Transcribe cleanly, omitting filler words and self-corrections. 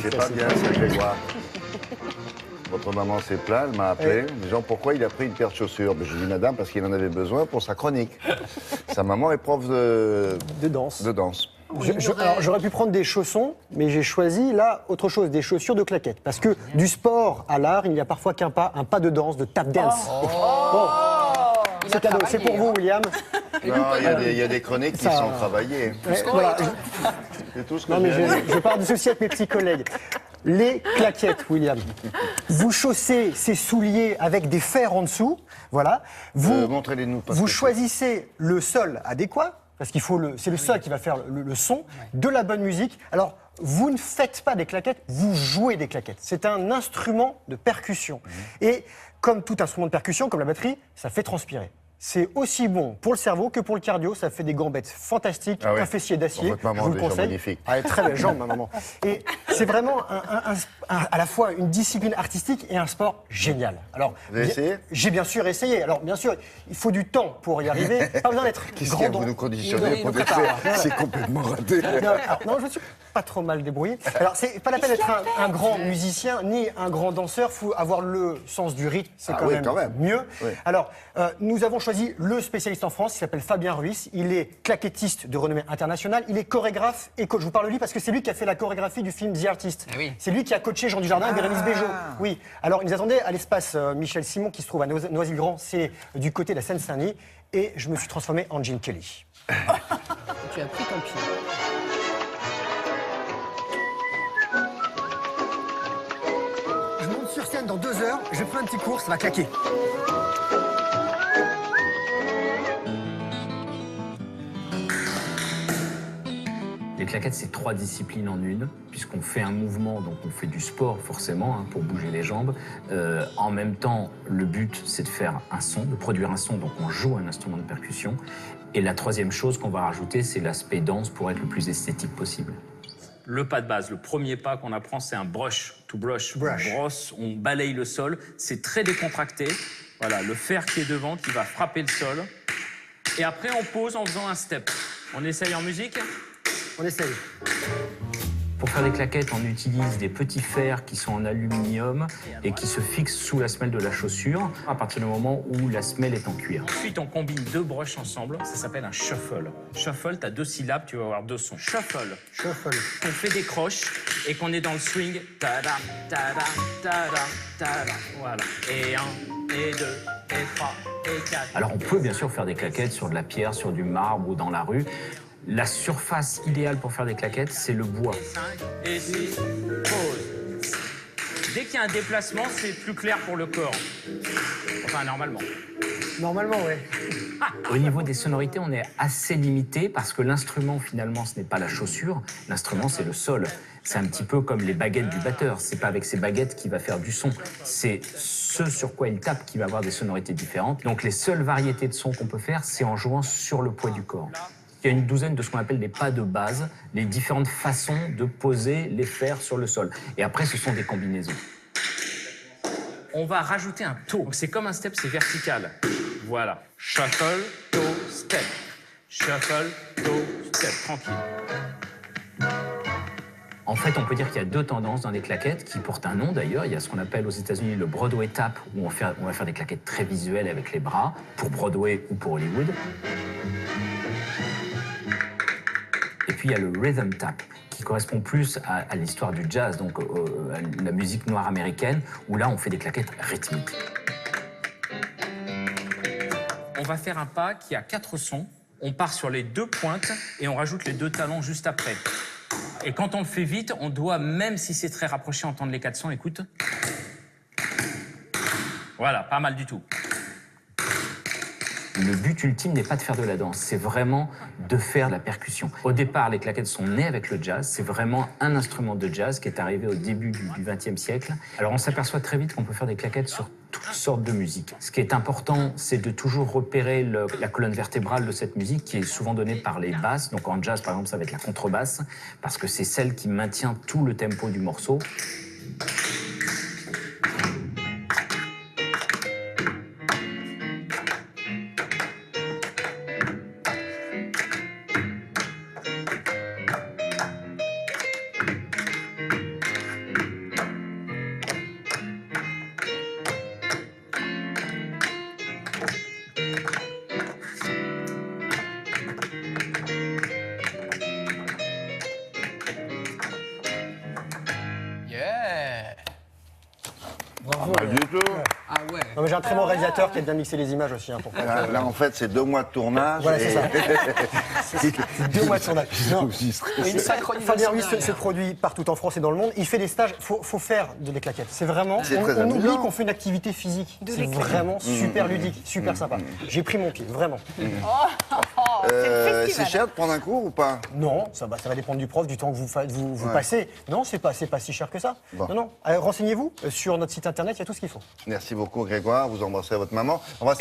C'est pas bien, ça, Grégoire. Votre maman s'est plainte, elle m'a appelé, disant pourquoi il a pris une paire de chaussures. Ben, je lui ai dit, madame, parce qu'il en avait besoin pour sa chronique. Sa maman est prof de danse. De danse. Alors, j'aurais pu prendre des chaussons, mais j'ai choisi là autre chose, des chaussures de claquettes. Parce que du sport à l'art, il n'y a parfois qu'un pas, un pas de danse, de tap dance. Bon, c'est cadeau, c'est pour vous, William. Non, il y a des chroniques qui sont travaillées. Voilà. C'est tout ce que Non, mais j'ai. je parle de ceci avec mes petits collègues. Les claquettes, William. Vous chaussez ces souliers avec des fers en dessous, voilà. Montrez-les-nous. Vous choisissez le sol adéquat, parce qu'il faut c'est le sol qui va faire le son, de la bonne musique. Alors, vous ne faites pas des claquettes, vous jouez des claquettes. C'est un instrument de percussion. Et comme tout instrument de percussion, comme la batterie, ça fait transpirer. C'est aussi bon pour le cerveau que pour le cardio. Ça fait des gambettes fantastiques, un fessier d'acier. Votre maman Je vous le a des jambes conseille. magnifiques. Ah, elle a très belle jambe, ma maman. Et c'est vraiment à la fois une discipline artistique et un sport génial. Alors, Vous avez essayé? J'ai bien sûr essayé. Alors, bien sûr, il faut du temps pour y arriver. Pas besoin d'être Qu'est-ce qu'il y a, grand. vous nous conditionnez pour des faits? C'est complètement raté. Non, je me suis pas trop mal débrouillé. Alors, c'est pas la peine d'être un grand musicien ni un grand danseur. Il faut avoir le sens du rythme. C'est quand même mieux. Oui. Alors, nous avons choisi le spécialiste en France. Il s'appelle Fabien Ruiz. Il est claquettiste de renommée internationale. Il est chorégraphe et coach. Je vous parle de lui parce que c'est lui qui a fait la chorégraphie du film The Artist. oui. C'est lui qui a coaché Jean Dujardin et Bérénice Bejo. Oui. Alors, il nous attendait à l'espace Michel Simon qui se trouve à Noisy-le-Grand. C'est du côté de la Seine-Saint-Denis. Et je me suis transformé en Gene Kelly. Tu as pris ton pied. Je monte sur scène dans 2 heures. Je fais un petit cours, ça va claquer. Les claquettes, c'est 3 disciplines en une, puisqu'on fait un mouvement, donc on fait du sport forcément, pour bouger les jambes. En même temps, le but, c'est de faire un son, de produire un son, donc on joue un instrument de percussion. Et la 3e chose qu'on va rajouter, c'est l'aspect danse pour être le plus esthétique possible. Le pas de base, le premier pas qu'on apprend, c'est un brush, to brush. On brosse, on balaye le sol, c'est très décontracté. Voilà, le fer qui est devant, qui va frapper le sol. Et après, on pose en faisant un step. On essaye en musique ? On essaye. Pour faire des claquettes, on utilise des petits fers qui sont en aluminium et qui se fixent sous la semelle de la chaussure à partir du moment où la semelle est en cuir. Ensuite, on combine 2 brushes ensemble, ça s'appelle un shuffle. Shuffle, t'as 2 syllabes, tu vas avoir 2 sons. Shuffle. Shuffle. On fait des croches et qu'on est dans le swing. Tada, tada, tada, tada. Voilà. Et 1, et 2, et 3, et 4. Alors, on peut bien sûr faire des claquettes sur de la pierre, sur du marbre ou dans la rue. La surface idéale pour faire des claquettes, c'est le bois. 5 et 6, pause. Dès qu'il y a un déplacement, c'est plus clair pour le corps. Enfin, normalement. Normalement, oui. Au niveau des sonorités, on est assez limité parce que l'instrument, finalement, ce n'est pas la chaussure. L'instrument, c'est le sol. C'est un petit peu comme les baguettes du batteur. C'est pas avec ses baguettes qu'il va faire du son. C'est ce sur quoi il tape qui va avoir des sonorités différentes. Donc, les seules variétés de sons qu'on peut faire, c'est en jouant sur le poids du corps. Il y a une douzaine de ce qu'on appelle des pas de base, les différentes façons de poser les fers sur le sol. Et après, ce sont des combinaisons. On va rajouter un toe. C'est comme un step, c'est vertical. Voilà. Shuffle, toe, step. Shuffle, toe, step. Tranquille. En fait, on peut dire qu'il y a 2 tendances dans les claquettes qui portent un nom d'ailleurs. Il y a ce qu'on appelle aux États-Unis le Broadway tap, où on va faire des claquettes très visuelles avec les bras, pour Broadway ou pour Hollywood. Et puis il y a le rhythm tap, qui correspond plus à l'histoire du jazz, donc à la musique noire américaine, où là on fait des claquettes rythmiques. On va faire un pas qui a 4 sons. On part sur les 2 pointes et on rajoute les 2 talons juste après. Et quand on le fait vite, on doit, même si c'est très rapproché, entendre les 4 sons. Écoute. Voilà, pas mal du tout. Le but ultime n'est pas de faire de la danse, c'est vraiment de faire de la percussion. Au départ, les claquettes sont nées avec le jazz. C'est vraiment un instrument de jazz qui est arrivé au début du XXe siècle. Alors on s'aperçoit très vite qu'on peut faire des claquettes sur toutes sortes de musique. Ce qui est important, c'est de toujours repérer la colonne vertébrale de cette musique qui est souvent donnée par les basses. Donc en jazz, par exemple, ça va être la contrebasse, parce que c'est celle qui maintient tout le tempo du morceau. Bravo. Pas du tout. Ah ouais. Non, mais j'ai un très bon réalisateur qui a bien mixé les images aussi. Hein, pour Là, en fait, c'est 2 mois de tournage. Voilà, c'est et- ça. 2 mois de tournage. Non. Et une synchronisation Fabien Ruiz derrière. se produit partout en France et dans le monde. Il fait des stages. Faut faire de claquettes. C'est vraiment. C'est On, très on oublie amusant. qu'on fait une activité physique. De C'est les claquettes. vraiment super ludique, super sympa. J'ai pris mon pied, vraiment. C'est le C'est festival. cher de prendre un cours ou pas? Non, ça va dépendre du prof, du temps que vous Ouais. passez. Non, c'est pas si cher que ça. Bon. Non, non. Renseignez-vous sur notre site internet, il y a tout ce qu'il faut. Merci beaucoup, Grégoire. Vous embrassez votre maman. On va